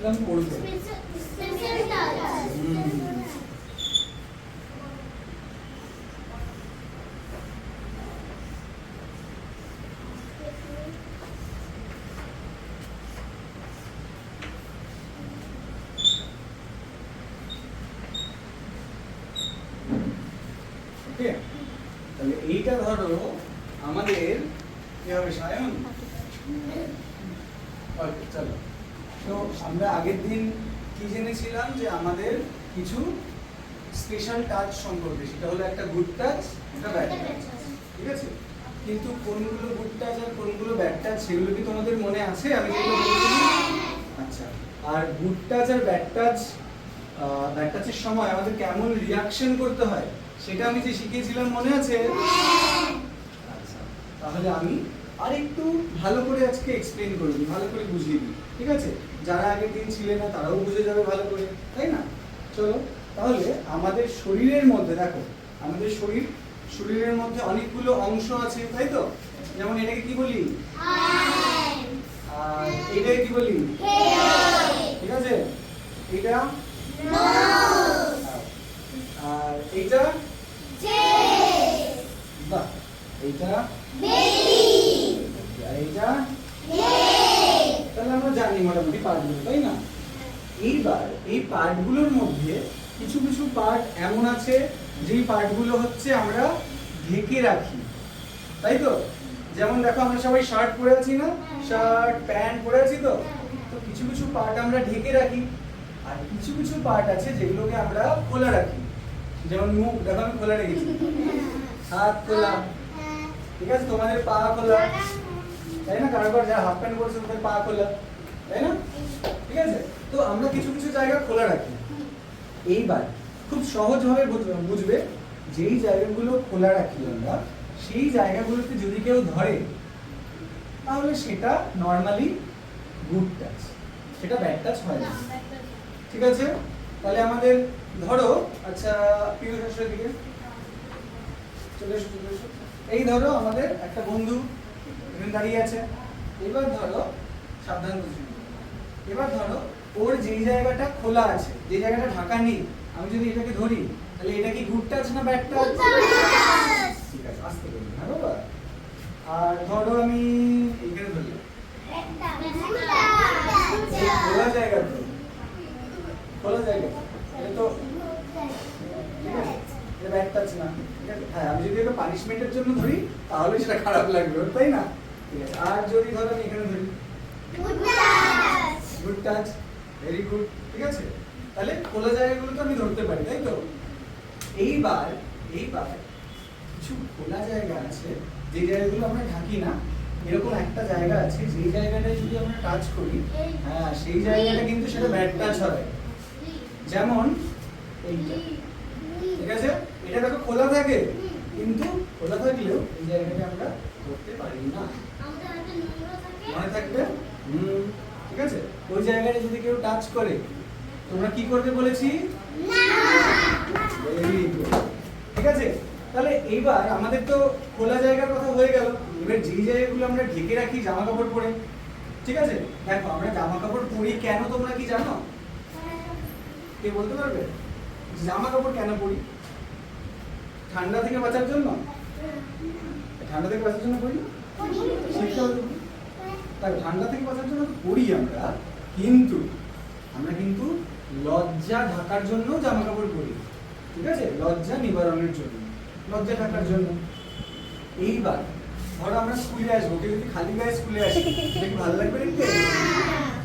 System করবে। তাহলে এইটা ধরো আমাদের কি হবে সায়ন? চলো, তো আমরা আগের দিন কি জেনেছিলাম যে আমাদের কিছু স্পেশাল টাচ সম্পর্কে, সেটা হলো একটা গুড টাচ, একটা ব্যাড টাচ, ঠিক আছে? কিন্তু কোনগুলো গুড টাচ আর কোনগুলো ব্যাড টাচ সেগুলো কি তোমাদের মনে আছে আমি যেগুলো বলেছিলাম? আচ্ছা, আর গুড টাচ আর ব্যাড টাচের সময় আমাদের কেমন রিয়াকশন করতে হয় সেটা আমি যে শিখিয়েছিলাম মনে আছে? আচ্ছা, তাহলে আমি আরেকটু ভালো করে আজকে এক্সপ্লেইন করে দিই, ভালো করে বুঝিয়ে দিই, ঠিক আছে? যারা আগের দিন ছিলেন না তারাও বুঝে যাবে ভালো করে, তাই না? চলো, তাহলে আমাদের শরীরের মধ্যে দেখো, আমাদের শরীরের মধ্যে অনেকগুলো অংশ আছে, তাই তো? যেমন এটাকে কি বলি? আর এটাকে কি বলি? ঠিক আছে, এটা আর এইটা বাহ, এইটা আর এইটা, তাহলে আমরা জানি মোটামুটি পার্টগুলো, তাই না? এইবার এই পার্টগুলোর মধ্যে কিছু কিছু পার্ট এমন আছে যেই পার্টগুলো হচ্ছে আমরা ঢেকে রাখি, তাই তো? যেমন দেখো আমরা সবাই শার্ট পরে আছি না, শার্ট প্যান্ট পরে আছি, তো তো কিছু কিছু পার্ট আমরা ঢেকে রাখি, আর কিছু কিছু পার্ট আছে যেগুলোকে আমরা খোলা রাখি। যেমন মুখ দেখো আমি খোলা রেখেছি, হাত খোলা, ঠিক আছে? তোমাদের পা খোলা, তাই না? কারোর যারা হাফ প্যান্ট পরেছে তাদের পা খোলা, তাই না? ঠিক আছে, তো আমরা কিছু কিছু জায়গা খোলা রাখি। এইবার খুব সহজভাবে বুঝবে, যেই জায়গাগুলো খোলা রাখি আমরা, সেই জায়গাগুলোতে যদি কেউ ধরে তাহলে সেটা নর্মালি গুড টাচ, সেটা ব্যাড টাচ হয় না, ঠিক আছে? তাহলে আমাদের ধরো, আচ্ছা প্রিয় শাশুড়ির দিকে চলে এসো, চলে এসো। এই ধরো আমাদের একটা বন্ধু এখানে দাঁড়িয়ে আছে। এবার ধরো, সাবধান বুঝি, এবার ধরো ওর যেই জায়গাটা খোলা আছে, যে জায়গাটা ঢাকা নেই, আমি যদি এটাকে ধরি তাহলে এটা কি গুড টাচ না ব্যাড টাচ? ঠিক আছে, আস্তে করে, হ্যাঁ বাবা। আর ধরো আমি এখানে ধরি, খোলা জায়গা, তো খোলা জায়গা, এটা তো ঠিক আছে, এটা ব্যাড টাচ না, ঠিক আছে? হ্যাঁ, আমি যদি এটা পানিশমেন্টের জন্য ধরি তাহলে সেটা খারাপ লাগবে, তাই না? ঠিক আছে, আর যদি ধরো আমি এখানে ধরি, গুড টাচ, ভেরি গুড, ঠিক আছে? তাহলে খোলা জায়গাগুলো তো আমি ধরতে পারি, তাই তো? এইবার কিছু খোলা জায়গা আছে যে জায়গাগুলো আমরা ঢাকি না, এরকম একটা জায়গা আছে যেই জায়গাটায় যদি আমরা টাচ করি, হ্যাঁ সেই জায়গাটা কিন্তু সেটা ব্যাড টাচ হবে। যেমন এইটা, ঠিক আছে? এটা দেখো খোলা থাকে, কিন্তু খোলা থাকলেও এই জায়গাটা আমরা ধরতে পারি না, মনে থাকবে? ঠিক আছে, ওই জায়গাটা যদি কেউ টাচ করে তোমরা কি করবে বলেছি? ঠিক আছে, তাহলে এইবার আমাদের তো খোলা জায়গার কথা হয়ে গেল। এবার যেই জায়গাগুলো আমরা ঢেকে রাখি জামা কাপড় পরে, ঠিক আছে? দেখো আমরা জামা কাপড় পরি কেন, তোমরা কি জানো? কে বলতে পারবে? জামা কাপড় কেন পরি? ঠান্ডা থেকে বাঁচার জন্য? ঠান্ডা থেকে বাঁচার জন্য পরি না? শীতকাল তাই ঠান্ডা থেকে বাঁচার জন্য পরি আমরা, কিন্তু আমরা কিন্তু লজ্জা ঢাকার জন্য জামা কাপড় পরি, ঠিক আছে? লজ্জা নিবারণের জন্য, লজ্জা ঢাকার জন্য। এইবার ধরো আমরা স্কুলে আসবো, কেউ যদি খালি গায়ে স্কুলে আসে দেখি ভালো লাগবে দেখতে?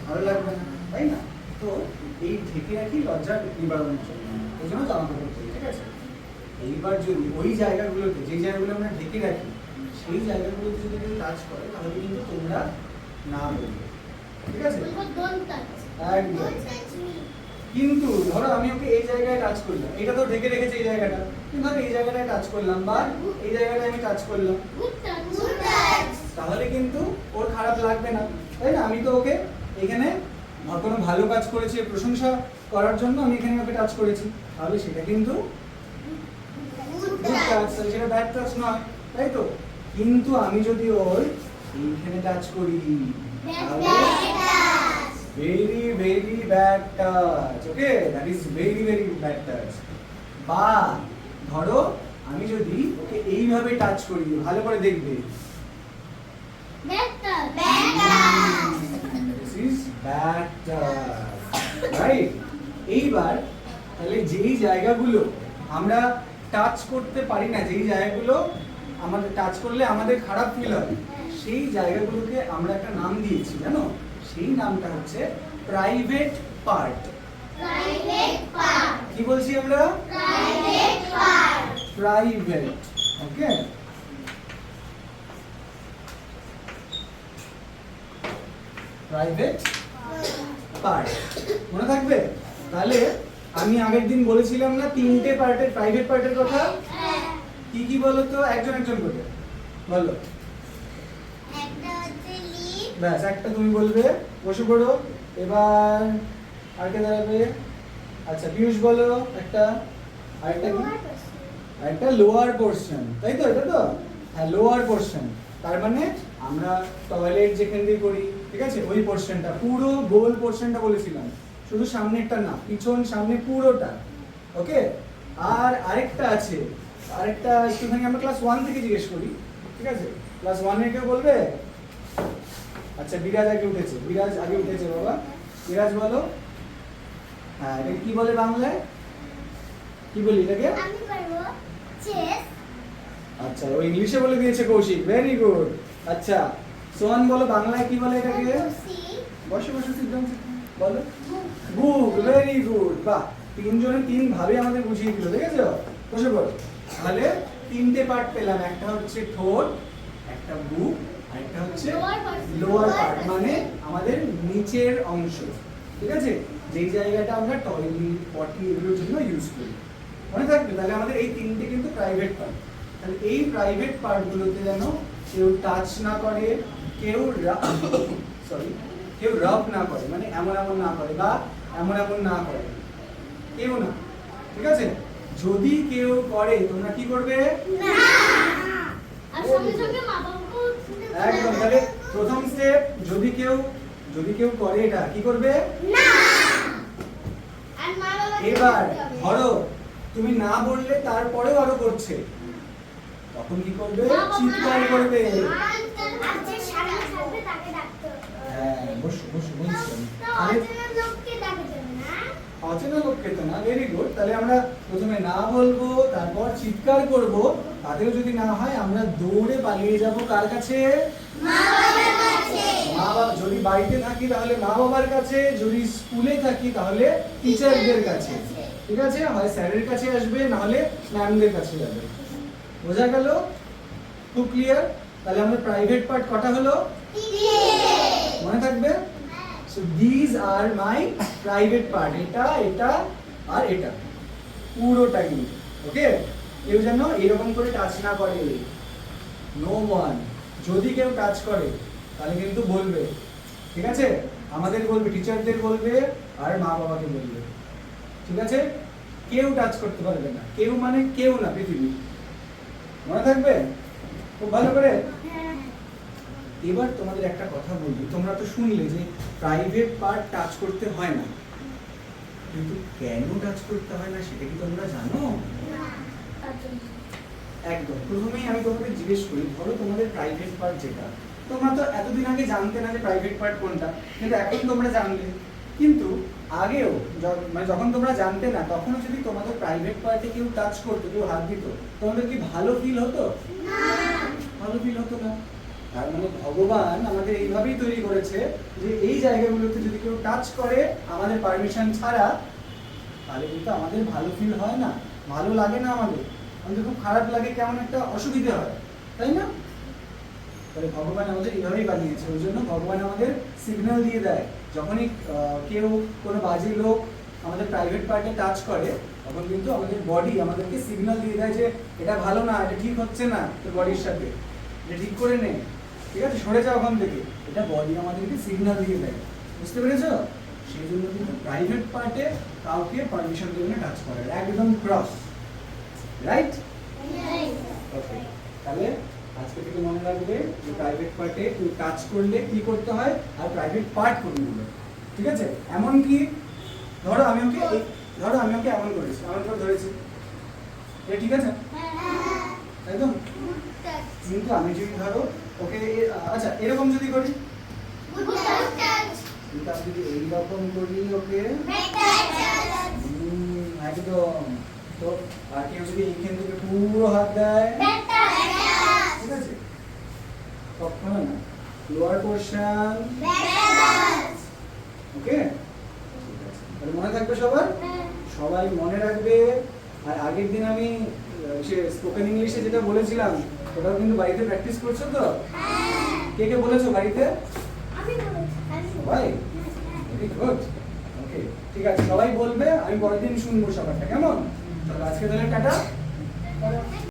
ভালো লাগবে না, তাই না? তো এই ঢেকে রাখি লজ্জা নিবারণের জন্য, ওই জন্য জামা কাপড় পরি, ঠিক আছে? এইবার যদি ওই জায়গাগুলোতে, যে জায়গাগুলো আমরা ঢেকে রাখি সেই জায়গাগুলোতে যদি কেউ টাচ করে তাহলে কিন্তু তোমরা না বলবে, ঠিক আছে? একদম। কিন্তু ধরো আমি ওকে এই জায়গায় টাচ করলাম, এটা তো ঢেকে রেখেছে এই জায়গাটা, কিন্তু আমি এই জায়গাটায় টাচ করলাম বা এই জায়গাটায় আমি টাচ করলাম, তাহলে কিন্তু ওর খারাপ লাগবে না, তাই না? আমি তো ওকে এখানে কোনো ভালো কাজ করেছি, প্রশংসা করার জন্য আমি এখানে ওকে টাচ করেছি, তাহলে সেটা কিন্তু গুড টাচ, সেটা ব্যাড টাচ নয়, তাই তো? কিন্তু আমি যদি ওর এইখানে টাচ করি তাহলে very bad touch. Okay, that is very bad touch. বা ধরো আমি যদি ওকে এইভাবে টাচ করি, ভালো করে দেখবে, this is bad touch, right? এইবার তাহলে যেই জায়গাগুলো আমরা টাচ করতে পারি না, যেই জায়গাগুলো আমাদের টাচ করলে আমাদের খারাপ ফিল হয়, সেই জায়গাগুলোকে আমরা একটা নাম দিয়েছি, জানো? সেই নামটা হচ্ছে প্রাইভেট পার্ট। কি বলছি আমরা? প্রাইভেট। ওকে, প্রাইভেট পার্ট মনে থাকবে? তাহলে আমি আগের দিন বলেছিলাম না তিনটে পার্টের, প্রাইভেট পার্টের কথা? কি কি বলো তো, একজন করে বলো। ব্যাস, একটা তুমি বলবে, বসে পড়ো। এবার আর কে দাঁড়াবে? আচ্ছা, পিয়ুষ বলো একটা। আরেকটা কি? আরেকটা লোয়ার পোরশন, তাই তো? এটা তো হ্যাঁ, লোয়ার পোরশন। তার মানে আমরা টয়লেট যেখান দিয়ে করি, ঠিক আছে, ওই পোরশনটা, পুরো গোল পোরশনটা বলেছিলাম, শুধু সামনেরটা না, পিছন সামনে পুরোটা। ওকে, আর আরেকটা আছে, আরেকটা একটুখানি আমরা ক্লাস 1 থেকে জিজ্ঞেস করি, ঠিক আছে? ক্লাস 1 এর কেউ বলবে? আচ্ছা, বিরাজ আগে উঠেছে, বিরাজ আগে উঠেছে বাবা। বিরাজ বলো। হ্যাঁ, এটা কি বলে বাংলায়? কি বলি এটাকে? আমি পারবো, চেস। আচ্ছা, ও ইংলিশে বলে দিয়েছে কৌশিক, ভেরি গুড। আচ্ছা, সোহান বলো বাংলায় কি বলে এটাকে? বসে সিদ্ধান্ত বলো। বুক, ভেরি গুড। বাহ, তিনজনে তিন ভাবে আমাদের বুঝিয়ে দিল, দেখেছো? বসে পড়ো। তাহলে তিনটে পার্ট পেলাম, একটা হচ্ছে ঠোঁট, একটা বুক, আর একটা হচ্ছে লোয়ার পার্ট, মানে আমাদের নিচের অংশ, ঠিক আছে, যেই জায়গাটা আমরা টয়লেট, পটি এগুলোর জন্য ইউজ করি। মনে থাকবে? তাহলে আমাদের এই তিনটে কিন্তু প্রাইভেট পার্ট। তাহলে এই প্রাইভেট পার্টগুলোতে যেন কেউ টাচ না করে, কেউ কেউ রাব না করে, মানে এমন না করে বা এমন না করে, কেউ না, ঠিক আছে? যদি কেউ করে তোমরা কি করবে? না, আর সঙ্গে সঙ্গে মা বাবাকে একদম। তাহলে প্রথম স্টেপ, যদি কেউ করে এটা কি করবে? না, আর মা বাবাকে এবার ধরো তুমি না বললে তারপরেও আরো করছে, তখন কি করবে? চিৎকার করবে। আচ্ছা, সারা থাকবে তাকে ডাকতে হবে। হ্যাঁ, বসো বলছি। তো অচেনা লোককে ডাকতে হবে না? অচেনা লোককে তো না, ভেরি গুড। তাহলে আমরা প্রথমে না বলবো, তারপর চিৎকার করব, তাতেও যদি না হয় আমরা দৌড়ে পালিয়ে যাব কার কাছে? মা বাবার কাছে। মা বাবা, যদি বাড়িতে থাকি তাহলে মা বাবার কাছে, যদি স্কুলে থাকি তাহলে টিচারদের কাছে, ঠিক আছে? হয় স্যারের কাছে আসবে, না হলে ম্যামদের কাছে যাবে। বোঝা গেল? খুব ক্লিয়ার? তাহলে আমাদের প্রাইভেট পার্ট কটা হলো? মনে থাকবে? So this are my private part, এটা আর এটা পুরোটা কিন্তু। ওকে, কেউ যেন এরকম করে টাচ না করে, নো ওয়ান। যদি কেউ টাচ করে তাহলে কিন্তু বলবে, ঠিক আছে? আমাদের বলবে, টিচারদের বলবে, আর মা বাবাকে বলবে, ঠিক আছে? কেউ টাচ করতে পারবে না, কেউ মানে কেউ না, পৃথিবী। মনে থাকবে? খুব ভালো করে। এবার তোমাদের একটা কথা বলবি, তোমরা তো শুনলে যে প্রাইভেট পার্ট টাচ করতে হয় না, কিন্তু কেন টাচ করতে হয় না সেটা কি তোমরা জানো? একদম। প্রথমেই আমি তোমাদের জিজ্ঞেস করি, ধরো তোমাদের প্রাইভেট পার্ট যেটা, তোমরা তো এতদিন আগে জানতে না যে প্রাইভেট পার্ট কোনটা, কিন্তু এখন তোমরা জানলে। কিন্তু আগেও মানে যখন তোমরা জানতে না, তখনও যদি তোমাদের প্রাইভেট পার্টে কেউ টাচ করতো, কেউ হাত দিত, তোমাদের কি ভালো ফিল হতো? ভালো ফিল হতো না। তার মানে ভগবান আমাদের এইভাবেই তৈরি করেছে যে এই জায়গাগুলোতে যদি কেউ টাচ করে আমাদের পারমিশন ছাড়া, তাহলে কিন্তু আমাদের ভালো ফিল হয় না, ভালো লাগে না, আমাদের খুব খারাপ লাগে, কেমন একটা অসুবিধে হয়, তাই না? তাহলে ভগবান আমাদের এইভাবেই বানিয়েছে। ওই জন্য ভগবান আমাদের সিগন্যাল দিয়ে দেয়, যখনই কেউ কোনো বাজে লোক আমাদের প্রাইভেট পার্টে টাচ করে, তখন কিন্তু আমাদের বডি আমাদেরকে সিগন্যাল দিয়ে দেয় যে এটা ভালো না, এটা ঠিক হচ্ছে না তোর বডির সাথে, এটা ঠিক করে নে, ঠিক আছে, সরে যাও ওখান থেকে। এটা বডি আমাদেরকে সিগন্যাল দিয়ে দেয়, বুঝতে পেরেছো? সেই জন্য কিন্তু প্রাইভেট পার্টে কাউকে পারমিশন দেবে না টাচ করার, একদম ক্রস, রাইট? ওকে, তাহলে আজকে থেকে মনে রাখবে যে প্রাইভেট পার্টে কেউ টাচ করলে কি করতে হয়, আর প্রাইভেট পার্ট কোনগুলো। ঠিক আছে? এমন কি ধরো আমি ওকে এমন করেছি, এমন করে ধরেছি, এটা ঠিক আছে? একদম। কিন্তু আমি যদি ধরো ওকে আচ্ছা এরকম যদি করি, কিন্তু আমি যদি এইরকম করি ওকে, একদম। তো আর কেউ যদি এইখান থেকে পুরো হাত দেয়, ঠিক আছে, কখনো না, লোয়ার পোর্শন, ওকে, ঠিক আছে, তাহলে মনে থাকবে সবার, সবাই মনে রাখবে। আর আগের দিন আমি সে স্পোকেন ইংলিশে যেটা বলেছিলাম ওটাও কিন্তু বাড়িতে প্র্যাকটিস করছো তো? কে কে বলেছো বাড়িতে? সবাই? Very good. ওকে, ঠিক আছে, সবাই বলবে, আমি পরের দিন শুনবো সবারটা, কেমন? তাহলে আজকে তাহলে টাটা।